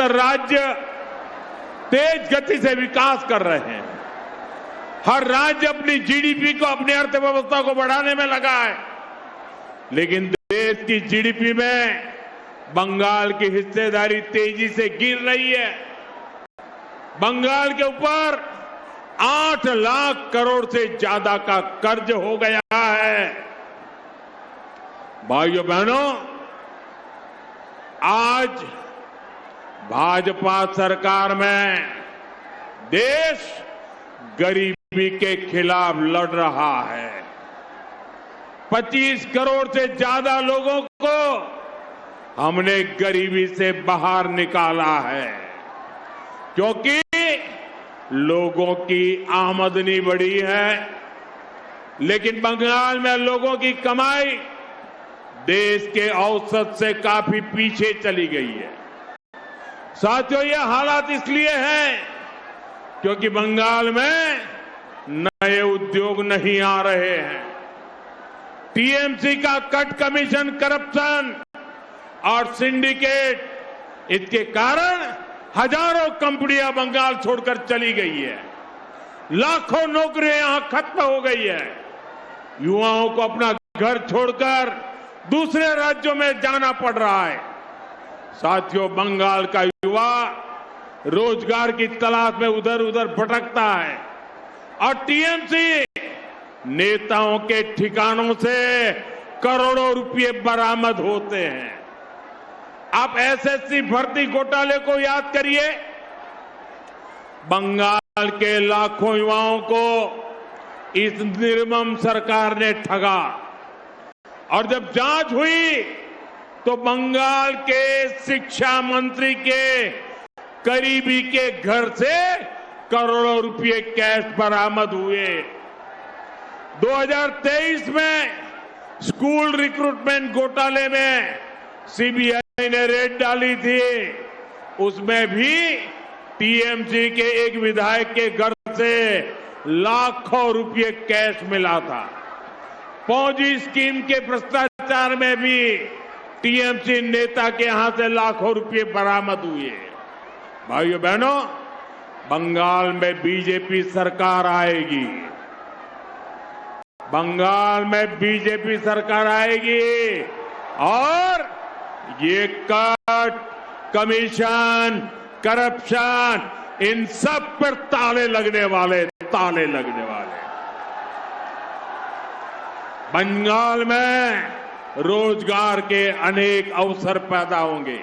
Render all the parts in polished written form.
राज्य तेज गति से विकास कर रहे हैं। हर राज्य अपनी जीडीपी को, अपनी अर्थव्यवस्था को बढ़ाने में लगा है, लेकिन देश की जीडीपी में बंगाल की हिस्सेदारी तेजी से गिर रही है। बंगाल के ऊपर 8 लाख करोड़ से ज्यादा का कर्ज हो गया है। भाइयों बहनों, आज भाजपा सरकार में देश गरीबी के खिलाफ लड़ रहा है। 25 करोड़ से ज्यादा लोगों को हमने गरीबी से बाहर निकाला है, क्योंकि लोगों की आमदनी बढ़ी है, लेकिन बंगाल में लोगों की कमाई देश के औसत से काफी पीछे चली गई है। साथियों, ये हालात इसलिए हैं क्योंकि बंगाल में नए उद्योग नहीं आ रहे हैं। टीएमसी का कट कमीशन, करप्शन और सिंडिकेट, इसके कारण हजारों कंपनियां बंगाल छोड़कर चली गई है। लाखों नौकरियां यहां खत्म हो गई है। युवाओं को अपना घर छोड़कर दूसरे राज्यों में जाना पड़ रहा है। साथियों, बंगाल का युवा रोजगार की तलाश में उधर उधर भटकता है और टीएमसी नेताओं के ठिकानों से करोड़ों रुपए बरामद होते हैं। आप एसएससी भर्ती घोटाले को याद करिए। बंगाल के लाखों युवाओं को इस निर्मम सरकार ने ठगा और जब जांच हुई तो बंगाल के शिक्षा मंत्री के करीबी के घर से करोड़ों रुपए कैश बरामद हुए। 2023 में स्कूल रिक्रूटमेंट घोटाले में सीबीआई ने रेड डाली थी, उसमें भी टीएमसी के एक विधायक के घर से लाखों रुपए कैश मिला था। पौजी स्कीम के भ्रष्टाचार में भी टीएमसी नेता के यहां से लाखों रुपए बरामद हुए। भाइयों बहनों, बंगाल में बीजेपी सरकार आएगी। बंगाल में बीजेपी सरकार आएगी और ये कट, कमीशन, करप्शन, इन सब पर ताले लगने वाले। बंगाल में रोजगार के अनेक अवसर पैदा होंगे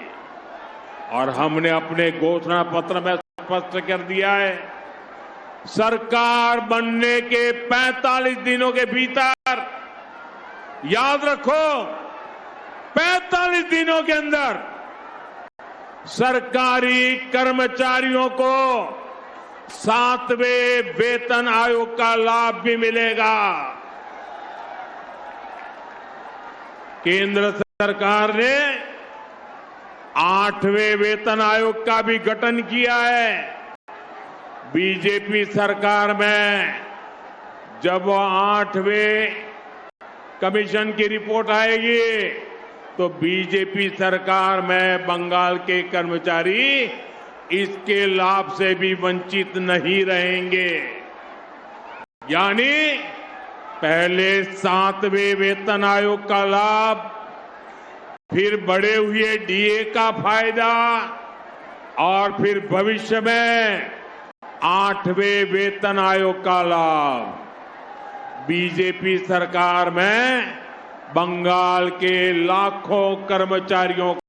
और हमने अपने घोषणा पत्र में स्पष्ट कर दिया है, सरकार बनने के 45 दिनों के भीतर, याद रखो, 45 दिनों के अंदर सरकारी कर्मचारियों को 7वें वेतन आयोग का लाभ भी मिलेगा। केंद्र सरकार ने 8वें वेतन आयोग का भी गठन किया है। बीजेपी सरकार में जब 8वें कमीशन की रिपोर्ट आएगी तो बीजेपी सरकार में बंगाल के कर्मचारी इसके लाभ से भी वंचित नहीं रहेंगे। यानी पहले 7वें वेतन आयोग का लाभ, फिर बढ़े हुए डीए का फायदा और फिर भविष्य में 8वें वेतन आयोग का लाभ। बीजेपी सरकार में बंगाल के लाखों कर्मचारियों